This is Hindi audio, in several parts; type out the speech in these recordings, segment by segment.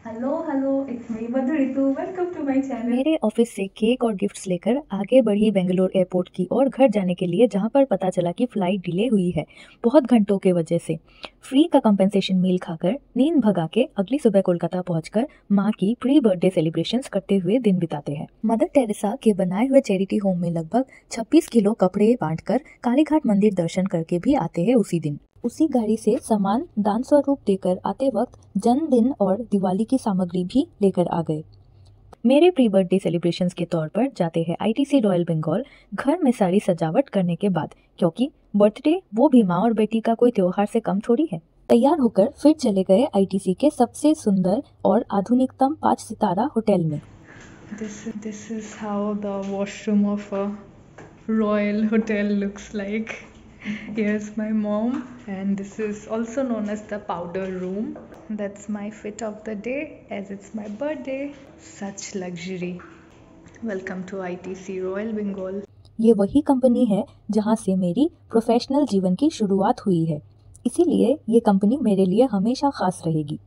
Hello hello, it's me Madhu Ritu. Welcome to my channel. मेरे ऑफिस से केक और गिफ्ट्स लेकर आगे बढ़ी बेंगलोर एयरपोर्ट की ओर घर जाने के लिए, जहां पर पता चला कि फ्लाइट डिले हुई है बहुत घंटों के वजह से। फ्री का कंपेंसेशन मील खाकर नींद भगा के अगली सुबह कोलकाता पहुंचकर माँ की प्री बर्थडे सेलिब्रेशंस करते हुए दिन बिताते हैं। मदर टेरेसा के बनाए हुए चैरिटी होम में लगभग 26 किलो कपड़े बांटकर कालीघाट मंदिर दर्शन करके भी आते हैं उसी दिन। उसी गाड़ी से सामान दान स्वरूप देकर आते वक्त जन्मदिन और दिवाली की सामग्री भी लेकर आ गए। मेरे प्री बर्थडे सेलिब्रेशंस के तौर पर जाते हैं आईटीसी रॉयल बंगाल घर में सारी सजावट करने के बाद, क्योंकि बर्थडे वो भी माँ और बेटी का कोई त्योहार से कम थोड़ी है। तैयार होकर फिर चले गए आईटीसी के सबसे सुंदर और आधुनिकतम 5 सितारा होटल में। This is how the washroom of a royal hotel looks like. Here's my mom, and this is also known as the powder room. That's my fit of the day, as it's my birthday. Such luxury. Welcome to ITC Royal Bengal. ये वही कंपनी है जहाँ से मेरी प्रोफेशनल जीवन की शुरुआत हुई है, इसीलिए ये कंपनी मेरे लिए हमेशा खास रहेगी।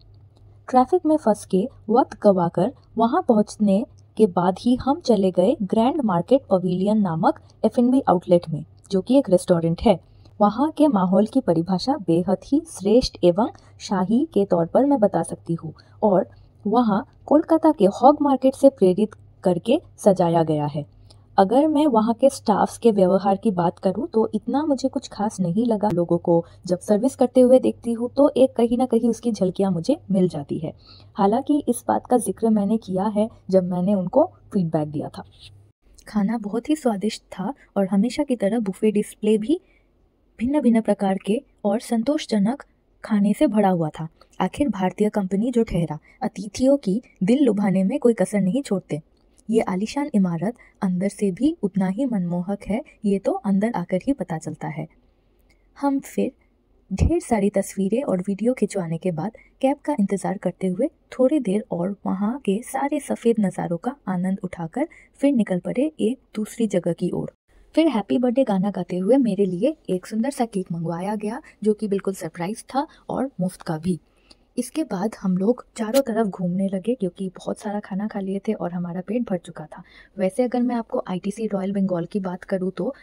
ट्रैफिक में फंस के वक्त गवाकर वहाँ पहुँचने के बाद ही हम चले गए ग्रैंड मार्केट पवेलियन नामक F&B आउटलेट में, जो कि एक रेस्टोरेंट है। वहाँ के माहौल की परिभाषा बेहद ही श्रेष्ठ एवं शाही के तौर पर मैं बता सकती हूँ, और वहाँ कोलकाता के हॉग मार्केट से प्रेरित करके सजाया गया है। अगर मैं वहाँ के स्टाफ्स के व्यवहार की बात करूँ तो इतना मुझे कुछ खास नहीं लगा। लोगों को जब सर्विस करते हुए देखती हूँ तो एक कहीं ना कहीं उसकी झलकियाँ मुझे मिल जाती है। हालांकि इस बात का जिक्र मैंने किया है जब मैंने उनको फीडबैक दिया था। खाना बहुत ही स्वादिष्ट था और हमेशा की तरह बुफे डिस्प्ले भी भिन्न भिन्न प्रकार के और संतोषजनक खाने से भरा हुआ था। आखिर भारतीय कंपनी जो ठहरा, अतिथियों की दिल लुभाने में कोई कसर नहीं छोड़ते। ये आलीशान इमारत अंदर से भी उतना ही मनमोहक है, ये तो अंदर आकर ही पता चलता है। हम फिर ढेर सारी तस्वीरें और वीडियो खिंचवाने के बाद कैब का इंतज़ार करते हुए थोड़ी देर और वहाँ के सारे सफ़ेद नज़ारों का आनंद उठाकर फिर निकल पड़े एक दूसरी जगह की ओर। फिर हैप्पी बर्थडे गाना गाते हुए मेरे लिए एक सुंदर सा केक मंगवाया गया, जो कि बिल्कुल सरप्राइज था और मुफ्त का भी। इसके बाद हम लोग चारों तरफ घूमने लगे, क्योंकि बहुत सारा खाना खा लिए थे और हमारा पेट भर चुका था। वैसे अगर मैं आपको आईटीसी रॉयल बंगाल की बात करूँ तो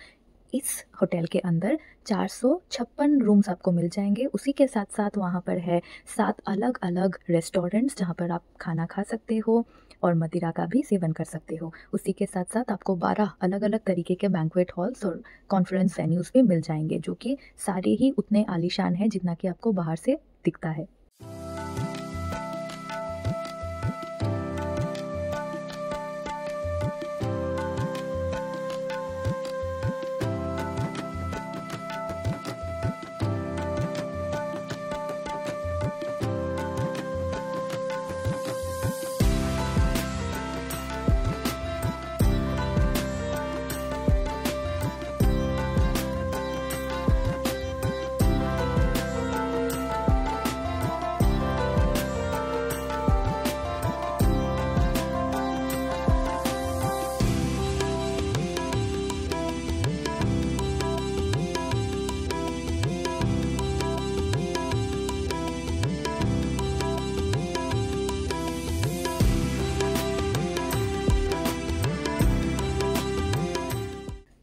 इस होटल के अंदर 456 रूम्स आपको मिल जाएंगे। उसी के साथ साथ वहाँ पर है 7 अलग अलग रेस्टोरेंट्स जहाँ पर आप खाना खा सकते हो और मदिरा का भी सेवन कर सकते हो। उसी के साथ साथ आपको 12 अलग अलग तरीके के बैंक्वेट हॉल्स और कॉन्फ्रेंस वेन्यूज़ भी मिल जाएंगे, जो कि सारे ही उतने आलीशान हैं जितना कि आपको बाहर से दिखता है।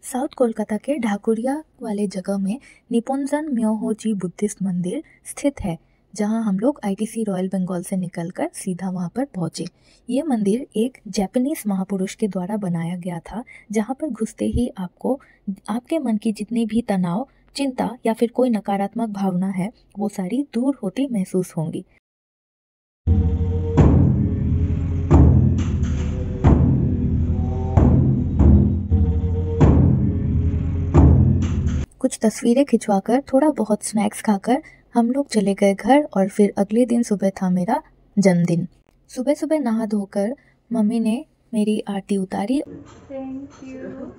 साउथ कोलकाता के ढाकुरिया वाले जगह में निपोंजन म्योहोजी बुद्धिस्ट मंदिर स्थित है, जहां हम लोग आईटीसी रॉयल बंगाल से निकलकर सीधा वहां पर पहुंचे। ये मंदिर एक जापानीज महापुरुष के द्वारा बनाया गया था, जहां पर घुसते ही आपको आपके मन की जितनी भी तनाव, चिंता या फिर कोई नकारात्मक भावना है वो सारी दूर होती महसूस होंगी। कुछ तस्वीरें खिंचवाकर थोड़ा बहुत स्नैक्स खाकर हम लोग चले गए घर, और फिर अगले दिन सुबह था मेरा जन्मदिन। सुबह सुबह नहा धोकर मम्मी ने मेरी आरती उतारी। Thank you.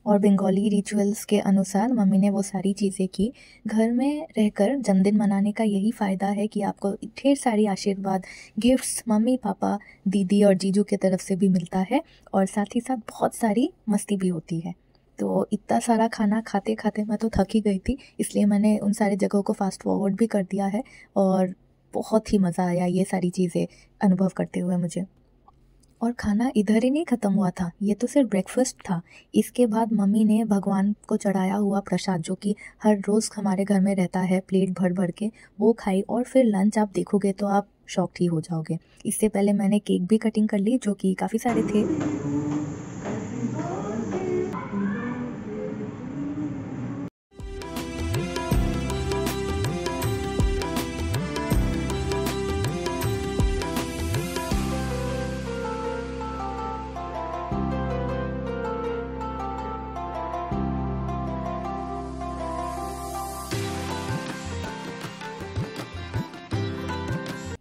और बंगाली रिचुअल्स के अनुसार मम्मी ने वो सारी चीज़ें की। घर में रहकर जन्मदिन मनाने का यही फ़ायदा है कि आपको ढेर सारी आशीर्वाद, गिफ्ट्स मम्मी पापा, दीदी और जीजू के तरफ से भी मिलता है, और साथ ही साथ बहुत सारी मस्ती भी होती है। तो इतना सारा खाना खाते खाते मैं तो थक ही गई थी, इसलिए मैंने उन सारी जगहों को फास्ट फॉरवर्ड भी कर दिया है और बहुत ही मज़ा आया ये सारी चीज़ें अनुभव करते हुए मुझे। और खाना इधर ही नहीं ख़त्म हुआ था, ये तो सिर्फ ब्रेकफास्ट था। इसके बाद मम्मी ने भगवान को चढ़ाया हुआ प्रसाद, जो कि हर रोज़ हमारे घर में रहता है, प्लेट भर भर के वो खाई। और फिर लंच आप देखोगे तो आप शॉक्ड ही हो जाओगे। इससे पहले मैंने केक भी कटिंग कर ली, जो कि काफ़ी सारे थे।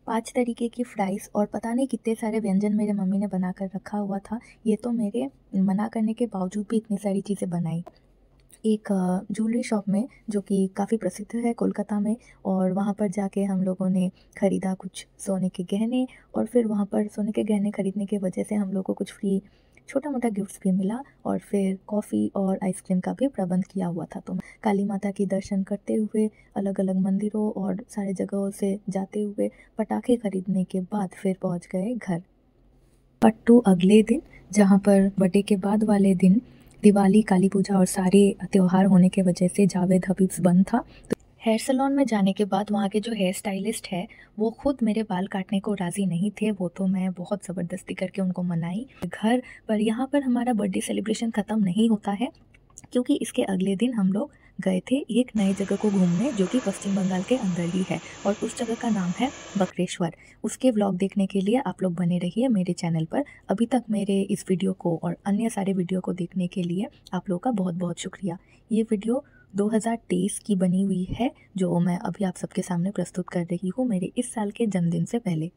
5 तरीके की फ्राइज़ और पता नहीं कितने सारे व्यंजन मेरे मम्मी ने बना कर रखा हुआ था। ये तो मेरे मना करने के बावजूद भी इतनी सारी चीज़ें बनाई। एक ज्वेलरी शॉप में, जो कि काफ़ी प्रसिद्ध है कोलकाता में, और वहाँ पर जाके हम लोगों ने ख़रीदा कुछ सोने के गहने। और फिर वहाँ पर सोने के गहने ख़रीदने की वजह से हम लोगों को कुछ फ्री छोटा मोटा गिफ्ट्स भी मिला, और फिर कॉफ़ी और आइसक्रीम का भी प्रबंध किया हुआ था। तो काली माता की दर्शन करते हुए, अलग अलग मंदिरों और सारे जगहों से जाते हुए, पटाखे खरीदने के बाद फिर पहुँच गए घर। पट्टू अगले दिन, जहाँ पर बर्थडे के बाद वाले दिन दिवाली, काली पूजा और सारे त्यौहार होने के वजह से जावेद हबीब्स बंद था। तो हेयर सैलून में जाने के बाद वहाँ के जो हेयर स्टाइलिस्ट है वो खुद मेरे बाल काटने को राज़ी नहीं थे। वो तो मैं बहुत ज़बरदस्ती करके उनको मनाई घर पर। यहाँ पर हमारा बर्थडे सेलिब्रेशन ख़त्म नहीं होता है, क्योंकि इसके अगले दिन हम लोग गए थे एक नई जगह को घूमने, जो कि पश्चिम बंगाल के अंदर ही है, और उस जगह का नाम है बक्रेश्वर। उसके व्लॉग देखने के लिए आप लोग बने रहिए मेरे चैनल पर। अभी तक मेरे इस वीडियो को और अन्य सारे वीडियो को देखने के लिए आप लोग का बहुत बहुत शुक्रिया। ये वीडियो 2023 की बनी हुई है, जो मैं अभी आप सबके सामने प्रस्तुत कर रही हूँ मेरे इस साल के जन्मदिन से पहले।